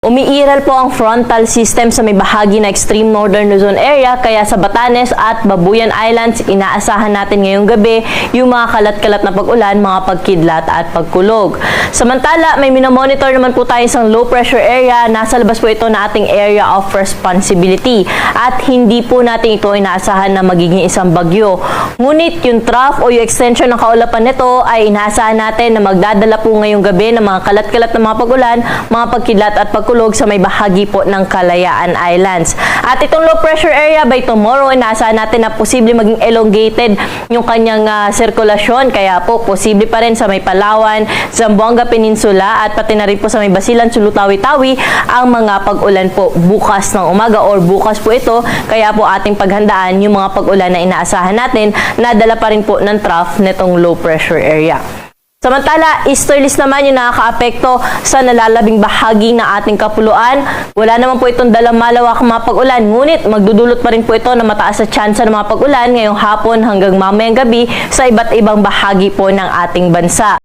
Umiiral po ang frontal system sa may bahagi na extreme northern Luzon area, kaya sa Batanes at Babuyan Islands, inaasahan natin ngayong gabi yung mga kalat-kalat na pag-ulan, mga pagkidlat at pagkulog. Samantala, may minomonitor naman po tayo isang low pressure area. Nasa labas po ito na ating area of responsibility at hindi po natin ito inaasahan na magiging isang bagyo. Ngunit yung trough o yung extension ng kaulapan nito ay inaasahan natin na magdadala po ngayong gabi ng mga kalat-kalat na mga pag-ulan, mga pagkidlat at pagkulog sa may bahagi po ng Kalayaan Islands. At itong low pressure area by tomorrow, inaasahan natin na posible maging elongated yung kanyang sirkulasyon. Kaya po, posible pa rin sa may Palawan, Zamboanga Peninsula at pati na rin po sa may Basilan, Sulu-Tawi-Tawi ang mga pag-ulan po bukas ng umaga or bukas po ito. Kaya po ating paghandaan yung mga pag-ulan na inaasahan natin na dala pa rin po ng trough nitong low pressure area. Samantala, easterlies naman yung nakakaapekto sa nalalabing bahagi ng ating kapuluan. Wala naman po itong dalang malawakang mga pag-ulan, ngunit magdudulot pa rin po ito na mataas na tsansa ng mga pag-ulan ngayong hapon hanggang mamayang gabi sa iba't ibang bahagi po ng ating bansa.